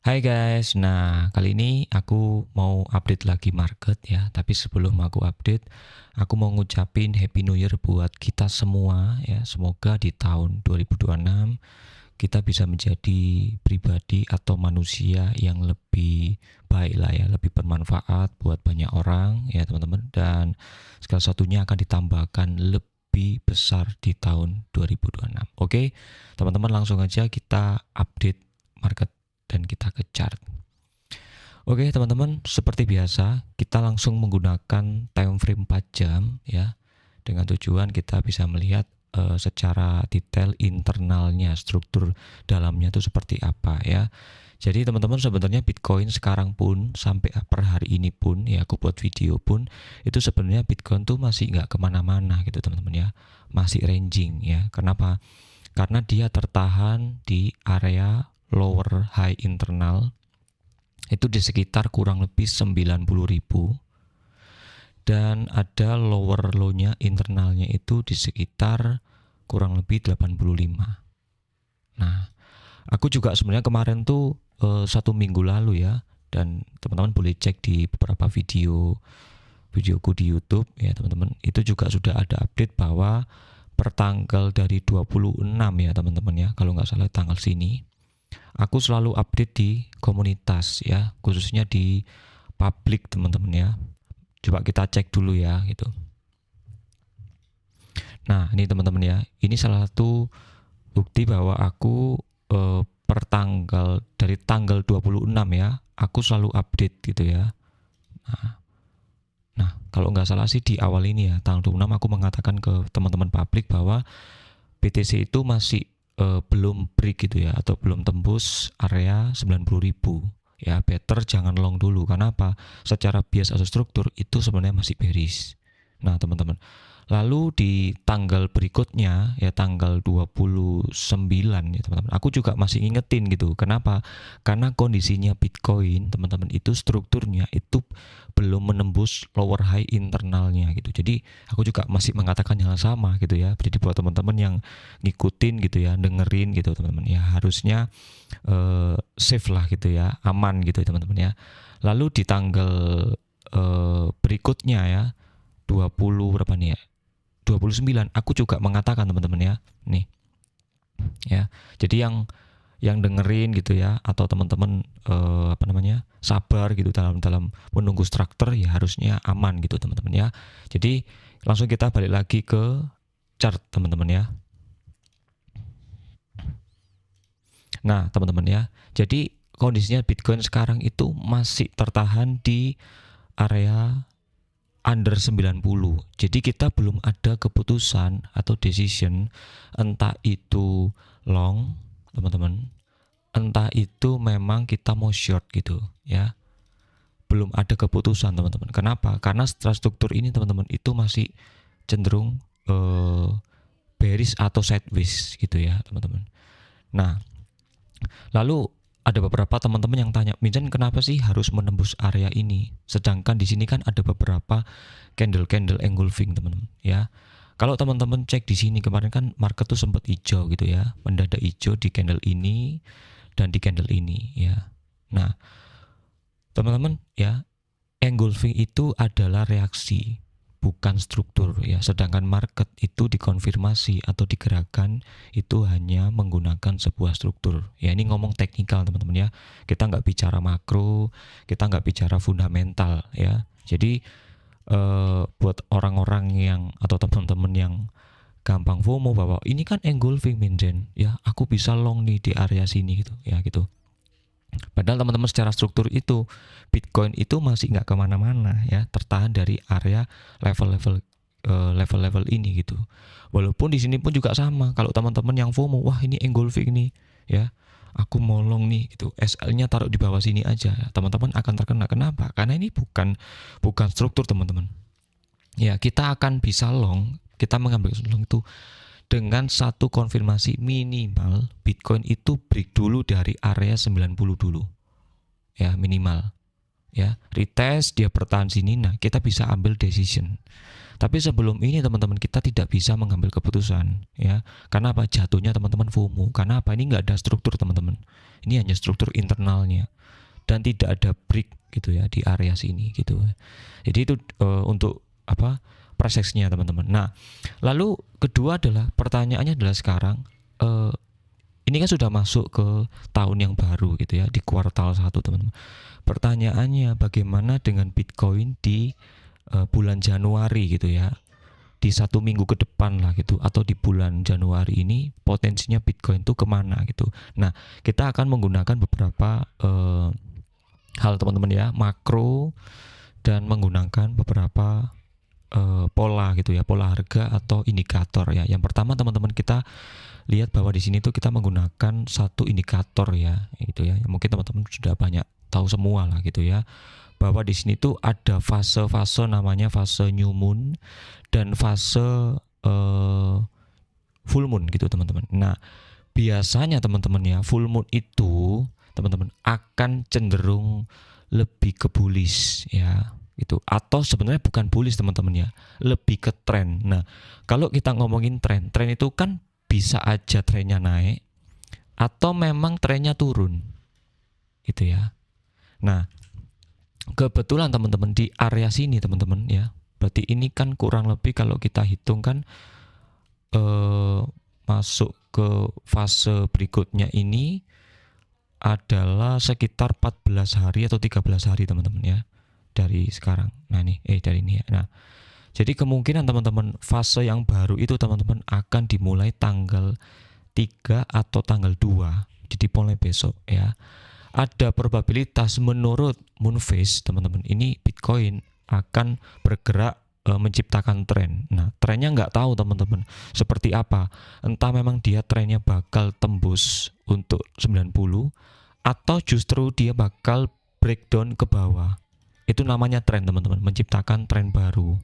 Hai guys, nah kali ini aku mau update lagi market ya. Tapi sebelum aku update, aku mau ngucapin Happy New Year buat kita semua ya. Semoga di tahun 2026 kita bisa menjadi pribadi atau manusia yang lebih baik lah ya, lebih bermanfaat buat banyak orang ya teman-teman. Dan segala satunya akan ditambahkan lebih besar di tahun 2026. Oke, teman-teman langsung aja kita update market dan kita ke chart. Oke teman-teman, seperti biasa kita langsung menggunakan time frame 4 jam ya, dengan tujuan kita bisa melihat secara detail internalnya, struktur dalamnya itu seperti apa ya. Jadi teman-teman sebenarnya Bitcoin sekarang pun sampai per hari ini pun ya, aku buat video pun itu sebenarnya Bitcoin tuh masih nggak kemana-mana gitu teman-teman ya, masih ranging ya. Kenapa? Karena dia tertahan di area lower high internal itu di sekitar kurang lebih 90.000, dan ada lower low-nya internalnya itu di sekitar kurang lebih 85. Nah, aku juga sebenarnya kemarin tuh 1 minggu lalu ya, dan teman-teman boleh cek di beberapa videoku di YouTube ya teman-teman, itu juga sudah ada update bahwa pertanggal dari 26 ya teman-teman ya, kalau nggak salah tanggal sini aku selalu update di komunitas ya, khususnya di publik teman-teman ya. Coba kita cek dulu ya gitu. Nah ini teman-teman ya, ini salah satu bukti bahwa aku per tanggal dari tanggal 26 ya, aku selalu update gitu ya. Nah kalau nggak salah sih di awal ini ya, tanggal 26 aku mengatakan ke teman-teman publik bahwa BTC itu masih belum break gitu ya, atau belum tembus area 90.000 ya. Better jangan long dulu. Karena apa? Secara bias atau struktur itu sebenarnya masih bearish. Nah teman-teman, lalu di tanggal berikutnya ya, tanggal 29 ya teman-teman, aku juga masih ingetin gitu. Kenapa? Karena kondisinya Bitcoin teman-teman itu strukturnya itu belum menembus lower high internalnya gitu. Jadi aku juga masih mengatakan yang sama gitu ya. Jadi buat teman-teman yang ngikutin gitu ya, dengerin gitu teman-teman ya, harusnya safe lah gitu ya, aman gitu ya teman-teman ya. Lalu di tanggal berikutnya ya, 20 berapa nih ya, 29 aku juga mengatakan teman-teman ya, nih ya. Jadi yang dengerin gitu ya, atau teman-teman apa namanya, sabar gitu dalam dalam menunggu struktur ya, harusnya aman gitu teman-teman ya. Jadi langsung kita balik lagi ke chart teman-teman ya. Nah teman-teman ya, jadi kondisinya Bitcoin sekarang itu masih tertahan di area under 90. Jadi kita belum ada keputusan atau decision, entah itu long teman-teman, entah itu memang kita mau short gitu ya. Belum ada keputusan teman-teman. Kenapa? Karena struktur ini teman-teman itu masih cenderung bearish atau sideways gitu ya teman-teman. Nah lalu ada beberapa teman-teman yang tanya, Minjan kenapa sih harus menembus area ini? Sedangkan di sini kan ada beberapa candle engulfing teman-teman ya. Kalau teman-teman cek di sini kemarin kan market tuh sempat hijau gitu ya, mendadak hijau di candle ini dan di candle ini ya. Nah teman-teman ya, engulfing itu adalah reaksi, bukan struktur ya. Sedangkan market itu dikonfirmasi atau digerakkan itu hanya menggunakan sebuah struktur. Ya ini ngomong teknikal teman-teman ya. Kita nggak bicara makro, kita nggak bicara fundamental ya. Jadi buat orang-orang yang atau teman-teman yang gampang FOMO bahwa ini kan engulfing Minjen ya, aku bisa long nih di area sini gitu ya gitu. Padahal teman-teman secara struktur itu Bitcoin itu masih nggak kemana-mana ya, tertahan dari area level-level ini gitu. Walaupun di sini pun juga sama. Kalau teman-teman yang FOMO, wah ini engulfing nih ya, aku mau long nih itu, SL-nya taruh di bawah sini aja. Teman-teman akan terkena. Kenapa? Karena ini bukan struktur teman-teman. Ya kita akan bisa long, kita mengambil long itu dengan satu konfirmasi, minimal Bitcoin itu break dulu dari area 90 dulu ya, minimal ya, retest dia bertahan sini, nah kita bisa ambil decision. Tapi sebelum ini teman-teman kita tidak bisa mengambil keputusan ya. Karena apa? Jatuhnya teman-teman FOMO. Karena apa? Ini nggak ada struktur teman-teman. Ini hanya struktur internalnya dan tidak ada break gitu ya di area sini gitu. Jadi itu untuk apa? Prosesnya teman-teman. Nah, lalu kedua adalah pertanyaannya adalah sekarang ini kan sudah masuk ke tahun yang baru gitu ya, di kuartal 1 teman-teman. Pertanyaannya bagaimana dengan Bitcoin di bulan Januari gitu ya, di 1 minggu ke depan lah gitu, atau di bulan Januari ini potensinya Bitcoin tuh kemana gitu. Nah, kita akan menggunakan beberapa hal teman-teman ya, makro, dan menggunakan beberapa pola gitu ya, pola harga atau indikator ya. Yang pertama teman-teman kita lihat bahwa di sini tuh kita menggunakan satu indikator ya, gitu ya. Mungkin teman-teman sudah banyak tahu semua lah gitu ya, bahwa di sini tuh ada fase-fase namanya fase new moon dan fase full moon gitu teman-teman. Nah, biasanya teman-teman ya, full moon itu teman-teman akan cenderung lebih ke bullish ya itu, atau sebenarnya bukan bullish teman-teman ya, lebih ke tren. Nah, kalau kita ngomongin tren itu kan bisa aja trennya naik atau memang trennya turun gitu ya. Nah, kebetulan teman-teman di area sini teman-teman ya, berarti ini kan kurang lebih kalau kita hitung kan masuk ke fase berikutnya ini adalah sekitar 14 hari atau 13 hari teman-teman ya, dari sekarang. Nah nih, dari ini ya. Nah, jadi kemungkinan teman-teman fase yang baru itu teman-teman akan dimulai tanggal 3 atau tanggal 2. Jadi mulai besok ya. Ada probabilitas menurut Moonphase teman-teman, ini Bitcoin akan bergerak menciptakan tren. Nah, trennya nggak tahu teman-teman seperti apa. Entah memang dia trennya bakal tembus untuk 90 atau justru dia bakal breakdown ke bawah. Itu namanya tren teman-teman, menciptakan tren baru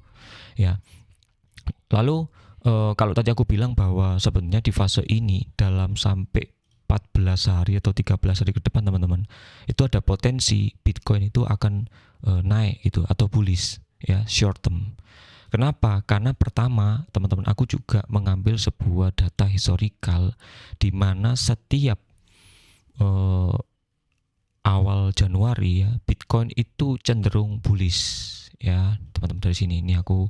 ya. Lalu kalau tadi aku bilang bahwa sebenarnya di fase ini dalam sampai 14 hari atau 13 hari ke depan teman-teman, itu ada potensi Bitcoin itu akan naik gitu atau bullish ya, short term. Kenapa? Karena pertama teman-teman, aku juga mengambil sebuah data historical di mana setiap awal Januari ya, Bitcoin itu cenderung bullish ya teman-teman. Dari sini ini aku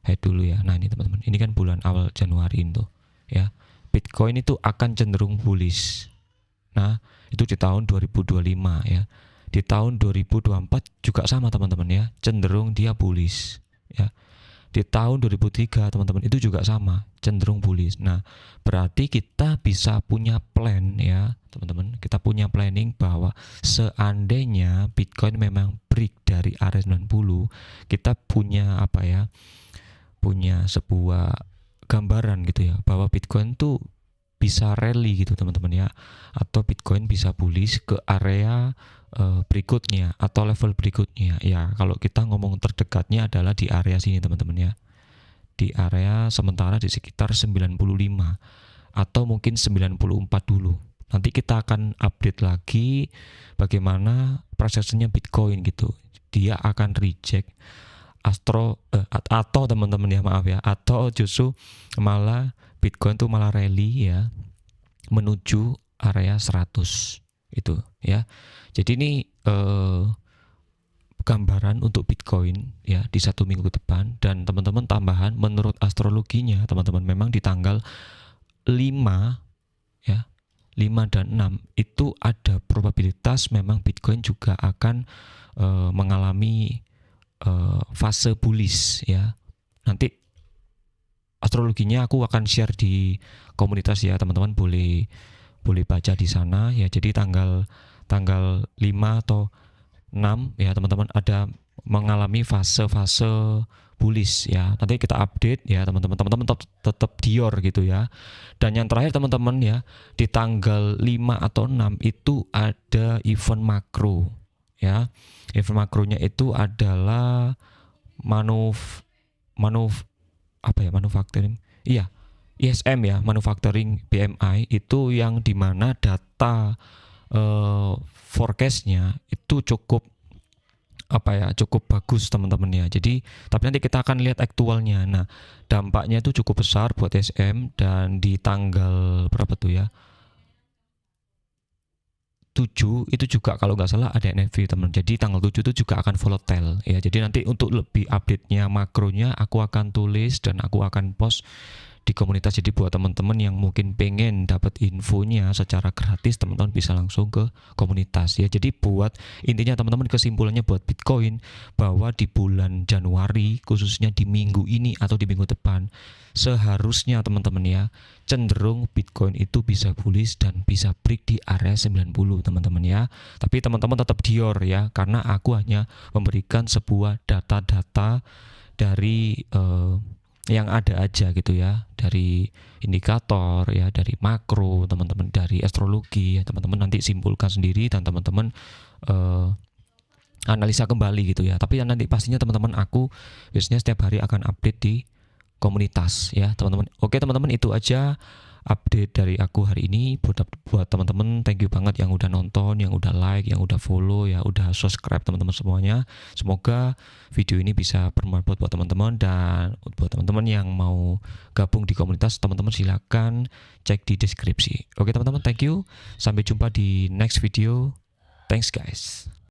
head dulu ya. Nah ini teman-teman, ini kan bulan awal Januari itu ya, Bitcoin itu akan cenderung bullish. Nah itu di tahun 2025 ya. Di tahun 2024 juga sama teman-teman ya, cenderung dia bullish ya. Di tahun 2003 teman-teman itu juga sama, cenderung bullish. Nah, berarti kita bisa punya plan ya, teman-teman. Kita punya planning bahwa seandainya Bitcoin memang break dari area 90, kita punya apa ya? Punya sebuah gambaran gitu ya, bahwa Bitcoin tuh bisa rally gitu teman-teman ya, atau Bitcoin bisa bullish ke area berikutnya atau level berikutnya ya. Kalau kita ngomong terdekatnya adalah di area sini teman-teman ya, di area sementara di sekitar 95 atau mungkin 94 dulu. Nanti kita akan update lagi bagaimana prosesnya Bitcoin gitu. Dia akan reject atau teman-teman ya, maaf ya, atau justru malah Bitcoin tuh malah rally ya menuju area 100 itu ya. Jadi ini gambaran untuk Bitcoin ya di 1 minggu ke depan. Dan teman-teman tambahan, menurut astrologinya teman-teman, memang di tanggal 5 ya, 5 dan 6 itu ada probabilitas memang Bitcoin juga akan mengalami fase bullish ya. Nanti astrologinya aku akan share di komunitas ya, teman-teman boleh baca di sana ya. Jadi tanggal 5 atau 6 ya teman-teman ada mengalami fase-fase bullish ya. Nanti kita update ya teman-teman. Teman-teman tetap dior gitu ya. Dan yang terakhir teman-teman ya, di tanggal 5 atau 6 itu ada event makro ya. Event makronya itu adalah manufacturing. Iya, ISM ya, manufacturing PMI, itu yang dimana data forecastnya itu cukup apa ya, cukup bagus teman-teman ya. Jadi tapi nanti kita akan lihat aktualnya. Nah, dampaknya itu cukup besar buat SM, dan di tanggal berapa tuh ya, 7 itu juga kalau nggak salah ada NFP teman. Jadi tanggal 7 itu juga akan volatile ya. Jadi nanti untuk lebih update-nya, makronya aku akan tulis dan aku akan post di komunitas. Jadi buat teman-teman yang mungkin pengen dapat infonya secara gratis, teman-teman bisa langsung ke komunitas ya. Jadi buat intinya teman-teman, kesimpulannya buat Bitcoin, bahwa di bulan Januari khususnya di minggu ini atau di minggu depan, seharusnya teman-teman ya, cenderung Bitcoin itu bisa bullish dan bisa break di area 90 teman-teman ya. Tapi teman-teman tetap dior ya, karena aku hanya memberikan sebuah data-data dari yang ada aja gitu ya, dari indikator ya, dari makro teman-teman, dari astrologi ya, teman-teman nanti simpulkan sendiri dan teman-teman analisa kembali gitu ya. Tapi nanti pastinya teman-teman, aku biasanya setiap hari akan update di komunitas ya teman-teman. Oke teman-teman, itu aja update dari aku hari ini. Buat teman-teman, thank you banget yang udah nonton, yang udah like, yang udah follow ya, udah subscribe teman-teman semuanya. Semoga video ini bisa bermanfaat buat teman-teman, dan buat teman-teman yang mau gabung di komunitas, teman-teman silakan cek di deskripsi. Oke teman-teman, thank you. Sampai jumpa di next video. Thanks guys.